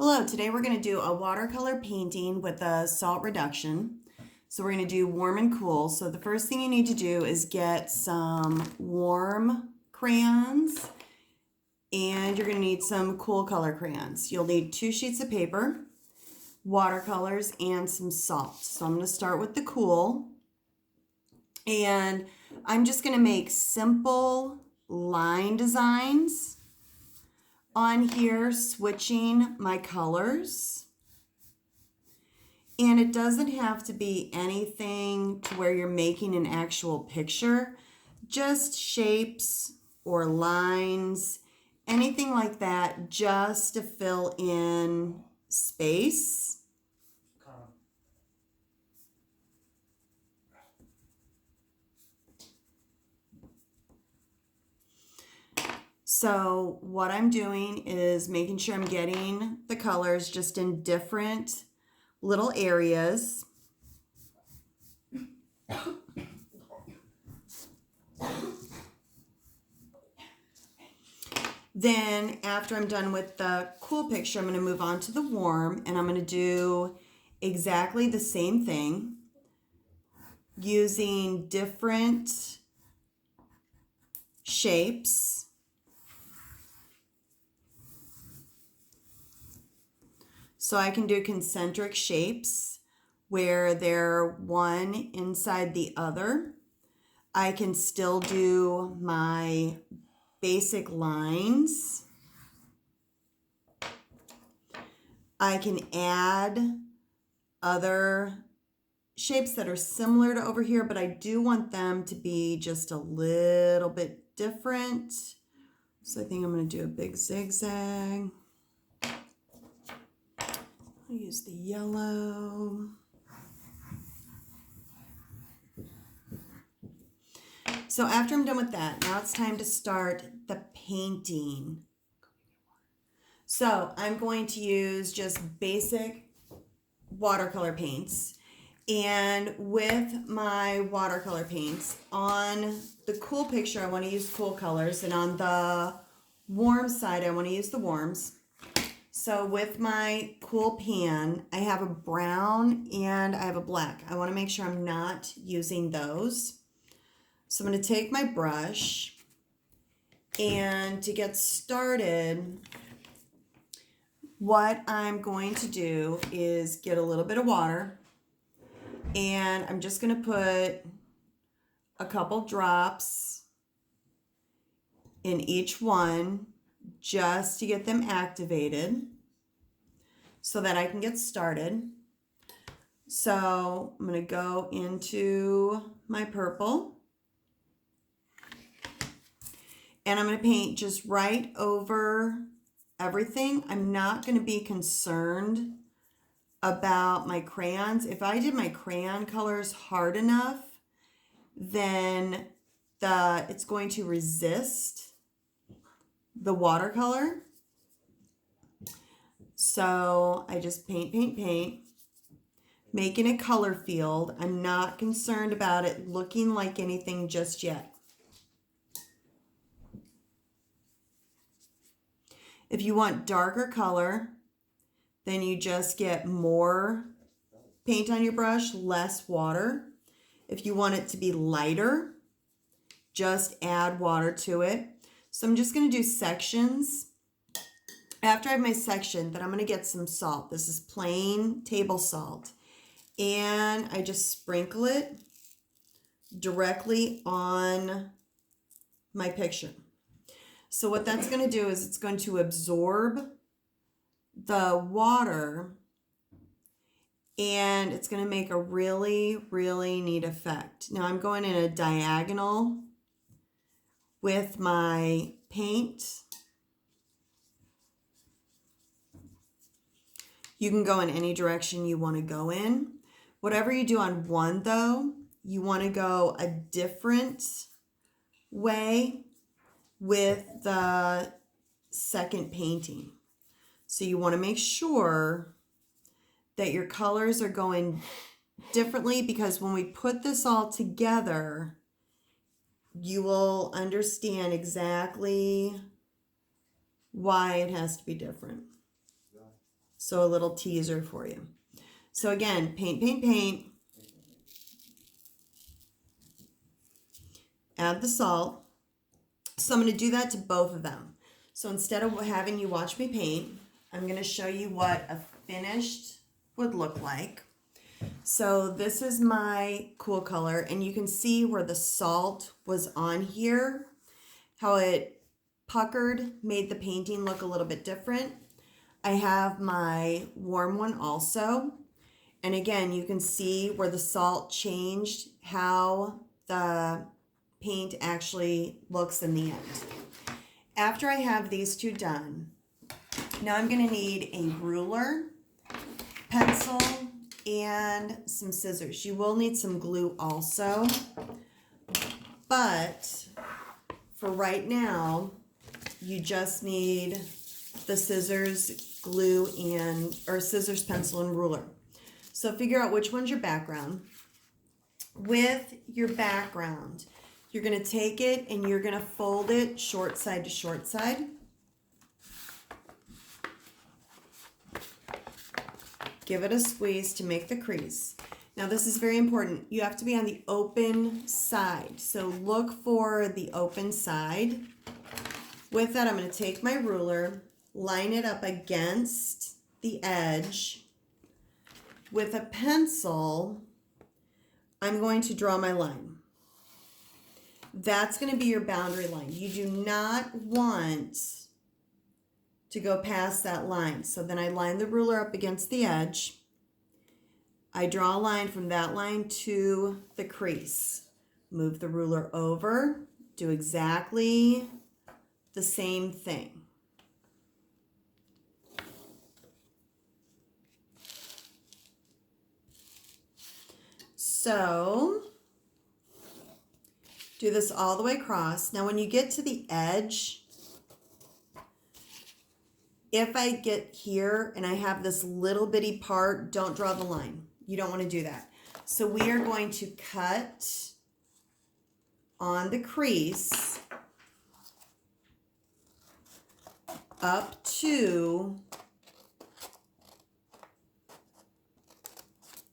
Hello, today we're going to do a watercolor painting with a salt reduction. So we're going to do warm and cool. So the first thing you need to do is get some warm crayons and you're going to need some cool color crayons. You'll need 2 sheets of paper, watercolors, and some salt. So I'm going to start with the cool. And I'm just going to make simple line designs on here, switching my colors. And it doesn't have to be anything to where you're making an actual picture, just shapes or lines, anything like that, just to fill in space. So what I'm doing is making sure I'm getting the colors just in different little areas. Then after I'm done with the cool picture, I'm going to move on to the warm, and I'm going to do exactly the same thing using different shapes. So I can do concentric shapes where they're one inside the other. I can still do my basic lines. I can add other shapes that are similar to over here, but I do want them to be just a little bit different. So I think I'm going to do a big zigzag. I'll use the yellow. So after I'm done with that, now it's time to start the painting. So I'm going to use just basic watercolor paints. And with my watercolor paints, on the cool picture, I want to use cool colors. And on the warm side, I want to use the warms. So with my cool pan, I have a brown and I have a black. I want to make sure I'm not using those. So I'm going to take my brush, and to get started, what I'm going to do is get a little bit of water, and I'm just going to put a couple drops in each one just to get them activated so that I can get started. So I'm going to go into my purple. And I'm going to paint just right over everything. I'm not going to be concerned about my crayons. If I did my crayon colors hard enough, then it's going to resist the watercolor. So I just paint, making a color field. I'm not concerned about it looking like anything just yet. If you want darker color, then you just get more paint on your brush, less water. If you want it to be lighter, just add water to it. So I'm just going to do sections. After I have my section, then I'm going to get some salt. This is plain table salt. And I just sprinkle it directly on my picture. So what that's going to do is it's going to absorb the water, and it's going to make a really, really neat effect. Now I'm going in a diagonal with my paint. You can go in any direction you want to go in. Whatever you do on one, though, you want to go a different way with the second painting. So you want to make sure that your colors are going differently, because when we put this all together, you will understand exactly why it has to be different. So a little teaser for you. So again, paint, paint, paint. Add the salt. So I'm going to do that to both of them. So instead of having you watch me paint, I'm going to show you what a finished would look like. So this is my cool color, and you can see where the salt was on here, how it puckered, made the painting look a little bit different. I have my warm one also. And again, you can see where the salt changed how the paint actually looks in the end. After I have these two done, now I'm going to need a ruler, pencil, and some scissors. You will need some glue also, but for right now, you just need the scissors, glue, or scissors, pencil, and ruler. So figure out which one's your background. With your background, you're going to take it and you're going to fold it short side to short side. Give it a squeeze to make the crease. Now this is very important. You have to be on the open side. So look for the open side. With that, I'm going to take my ruler, line it up against the edge. With a pencil, I'm going to draw my line. That's going to be your boundary line. You do not want to go past that line. So then I line the ruler up against the edge. I draw a line from that line to the crease. Move the ruler over. Do exactly the same thing. So do this all the way across. Now when you get to the edge, if I get here and I have this little bitty part, don't draw the line. You don't want to do that. So we are going to cut on the crease up to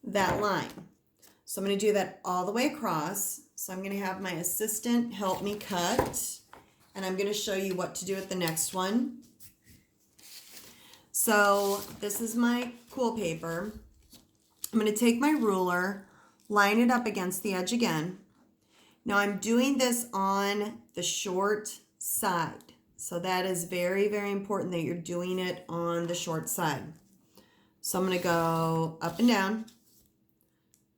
that line. So I'm going to do that all the way across. So I'm going to have my assistant help me cut, and I'm going to show you what to do with the next one. So this is my cool paper. I'm going to take my ruler, line it up against the edge again. Now I'm doing this on the short side. So that is very, very important that you're doing it on the short side. So I'm going to go up and down,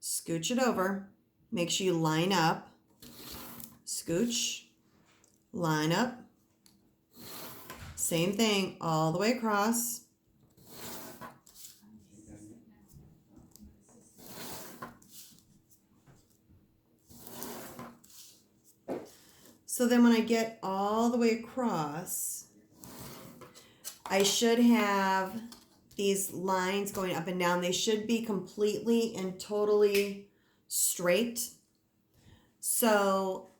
scooch it over, make sure you line up, scooch, line up, same thing all the way across. So then when I get all the way across, I should have these lines going up and down. They should be completely and totally straight. So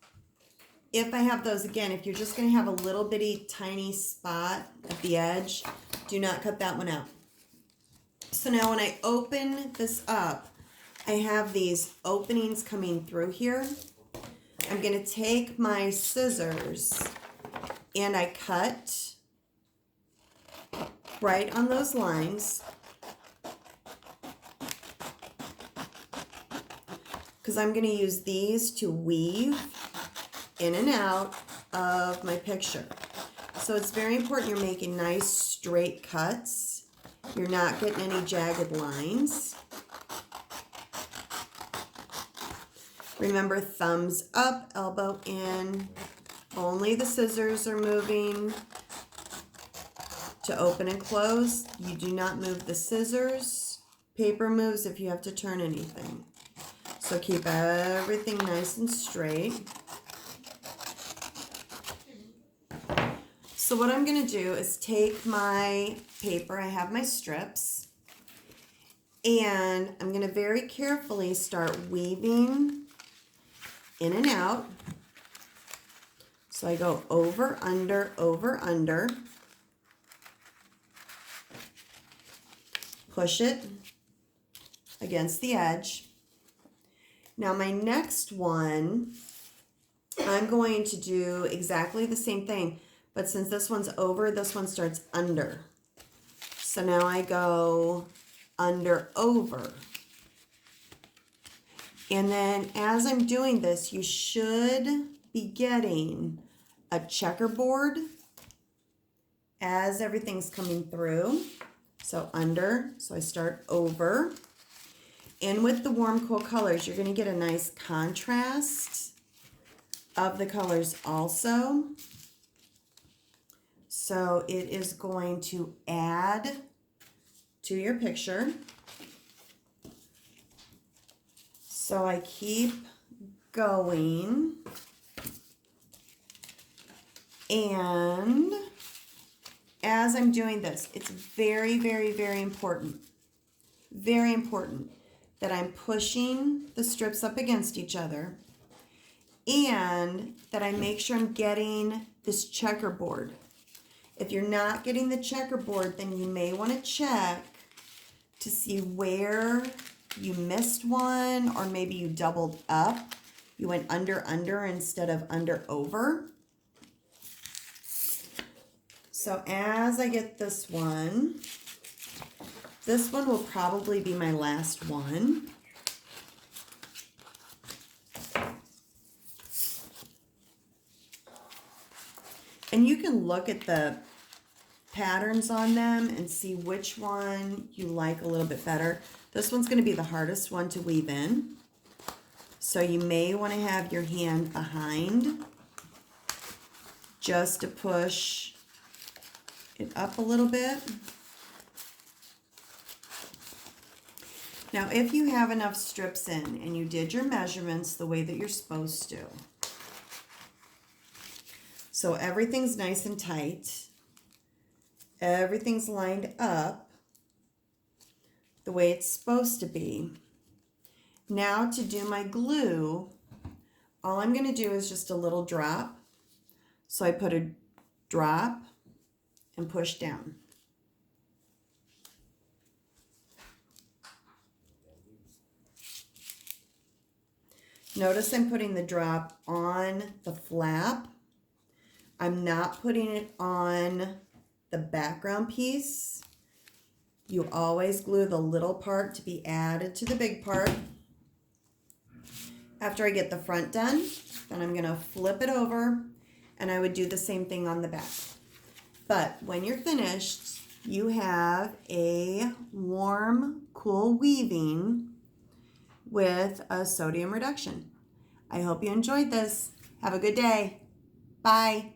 if I have those, again, if you're just going to have a little bitty tiny spot at the edge, do not cut that one out. So now when I open this up, I have these openings coming through here. I'm going to take my scissors and I cut right on those lines because I'm going to use these to weave in and out of my picture. So it's very important you're making nice straight cuts. You're not getting any jagged lines. Remember, thumbs up, elbow in. Only the scissors are moving to open and close. You do not move the scissors. Paper moves if you have to turn anything. So keep everything nice and straight. So what I'm going to do is take my paper. I have my strips. And I'm going to very carefully start weaving in and out. So I go over, under, over, under. push it against the edge. Now my next one, I'm going to do exactly the same thing, but since this one's over, this one starts under. So now I go under, over. And then as I'm doing this, you should be getting a checkerboard as everything's coming through. So under, so I start over. And with the warm, cool colors, you're going to get a nice contrast of the colors also. So it is going to add to your picture. So I keep going, and as I'm doing this, it's very, very, very important that I'm pushing the strips up against each other and that I make sure I'm getting this checkerboard. If you're not getting the checkerboard, then you may want to check to see where you missed one, or maybe you doubled up. You went under, under instead of under, over. So as I get this one will probably be my last one. And you can look at the patterns on them and see which one you like a little bit better. This one's going to be the hardest one to weave in. So you may want to have your hand behind just to push it up a little bit. Now, if you have enough strips in and you did your measurements the way that you're supposed to, so everything's nice and tight, everything's lined up the way it's supposed to be. Now to do my glue, all I'm going to do is just a little drop. So I put a drop and push down. Notice I'm putting the drop on the flap. I'm not putting it on the background piece. You always glue the little part to be added to the big part. After I get the front done, then I'm going to flip it over, and I would do the same thing on the back. But when you're finished, you have a warm, cool weaving with a sodium reduction. I hope you enjoyed this. Have a good day. Bye.